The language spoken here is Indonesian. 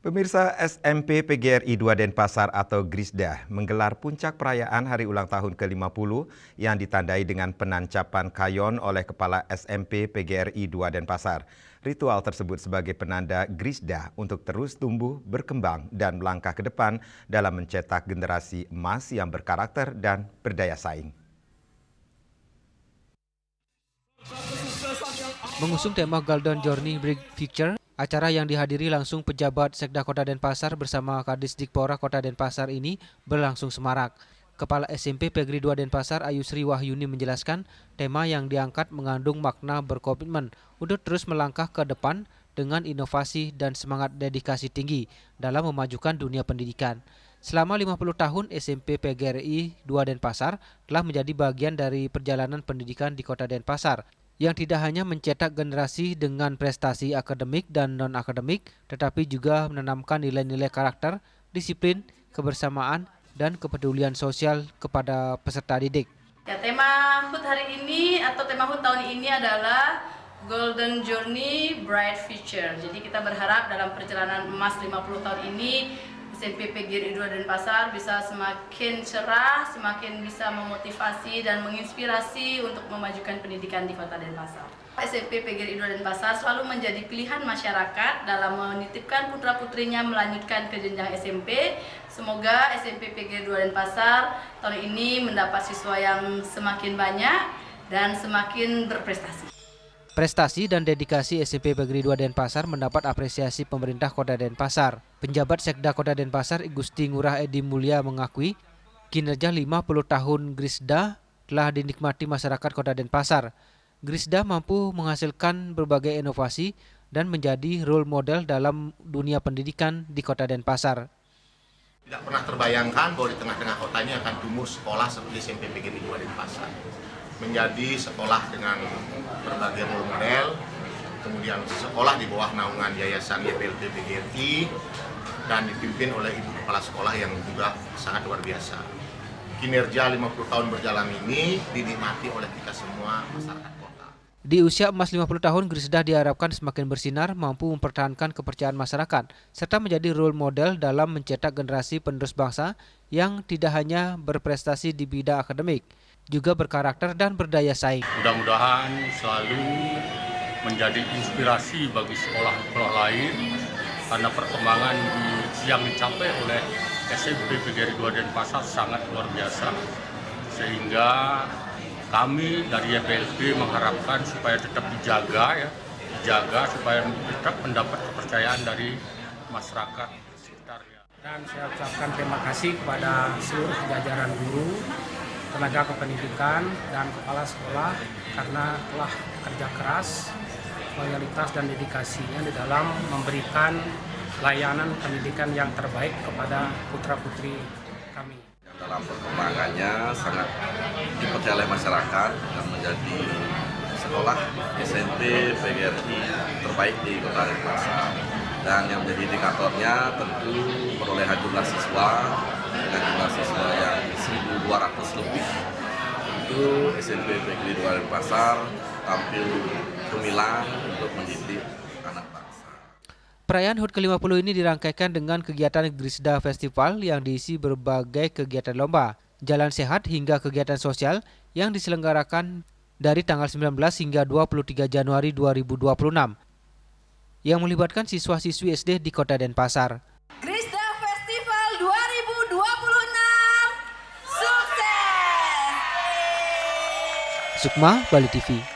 Pemirsa, SMP PGRI 2 Denpasar atau Grisda menggelar puncak perayaan hari ulang tahun ke-50 yang ditandai dengan penancapan kayon oleh Kepala SMP PGRI 2 Denpasar. Ritual tersebut sebagai penanda Grisda untuk terus tumbuh, berkembang, dan melangkah ke depan dalam mencetak generasi emas yang berkarakter dan berdaya saing. Mengusung tema Golden Journey Big Picture, acara yang dihadiri langsung pejabat Sekda Kota Denpasar bersama Kadisdikpora Kota Denpasar ini berlangsung semarak. Kepala SMP PGRI 2 Denpasar Ayusri Wahyuni menjelaskan tema yang diangkat mengandung makna berkomitmen untuk terus melangkah ke depan dengan inovasi dan semangat dedikasi tinggi dalam memajukan dunia pendidikan. Selama 50 tahun SMP PGRI 2 Denpasar telah menjadi bagian dari perjalanan pendidikan di Kota Denpasar yang tidak hanya mencetak generasi dengan prestasi akademik dan non-akademik, tetapi juga menanamkan nilai-nilai karakter, disiplin, kebersamaan, dan kepedulian sosial kepada peserta didik. Ya, tema HUT hari ini atau tema HUT tahun ini adalah Golden Journey Bright Future. Jadi kita berharap dalam perjalanan emas 50 tahun ini SMP PGRI 2 Denpasar bisa semakin cerah, semakin bisa memotivasi dan menginspirasi untuk memajukan pendidikan di Kota Denpasar. SMP PGRI 2 Denpasar selalu menjadi pilihan masyarakat dalam menitipkan putra-putrinya melanjutkan ke jenjang SMP. Semoga SMP PGRI 2 Denpasar tahun ini mendapat siswa yang semakin banyak dan semakin berprestasi. Prestasi dan dedikasi SMP PGRI 2 Denpasar mendapat apresiasi pemerintah Kota Denpasar. Penjabat Sekda Kota Denpasar Gusti Ngurah Edi Mulia mengakui kinerja 50 tahun Grisda telah dinikmati masyarakat Kota Denpasar. Grisda mampu menghasilkan berbagai inovasi dan menjadi role model dalam dunia pendidikan di Kota Denpasar. Tidak pernah terbayangkan bahwa di tengah-tengah kota ini akan tumbuh sekolah seperti SMP PGRI 2 Denpasar. Menjadi sekolah dengan berbagai role model, kemudian sekolah di bawah naungan Yayasan YPLP PGRI dan dipimpin oleh Ibu Kepala Sekolah yang juga sangat luar biasa. Kinerja 50 tahun berjalan ini dinikmati oleh kita semua masyarakat kota. Di usia emas 50 tahun, Grisda diharapkan semakin bersinar, mampu mempertahankan kepercayaan masyarakat, serta menjadi role model dalam mencetak generasi penerus bangsa yang tidak hanya berprestasi di bidang akademik, juga berkarakter dan berdaya saing. Mudah-mudahan selalu menjadi inspirasi bagi sekolah-sekolah lain karena perkembangan yang dicapai oleh SMP PGRI 2 Denpasar sangat luar biasa. Sehingga kami dari YPLP mengharapkan supaya tetap dijaga supaya tetap mendapat kepercayaan dari masyarakat sekitarnya. Dan saya ucapkan terima kasih kepada seluruh jajaran guru, tenaga kependidikan, dan kepala sekolah karena telah kerja keras, loyalitas dan dedikasinya di dalam memberikan layanan pendidikan yang terbaik kepada putra-putri kami. Dalam perkembangannya sangat dipercaya oleh masyarakat dan menjadi sekolah SMP PGRI terbaik di Kota Denpasar. Dan yang menjadi indikatornya tentu perolehan jumlah siswa dengan jumlah siswa yang 1.200 lebih. Itu SMP PGRI 2 Denpasar tampil gemilang untuk mendidik anak bangsa. Perayaan HUT ke-50 ini dirangkaikan dengan kegiatan Grisda Festival yang diisi berbagai kegiatan lomba, jalan sehat hingga kegiatan sosial yang diselenggarakan dari tanggal 19 hingga 23 Januari 2026 yang melibatkan siswa-siswi SD di Kota Denpasar. Grisda Festival 2026 sukses! Sukma, Bali TV.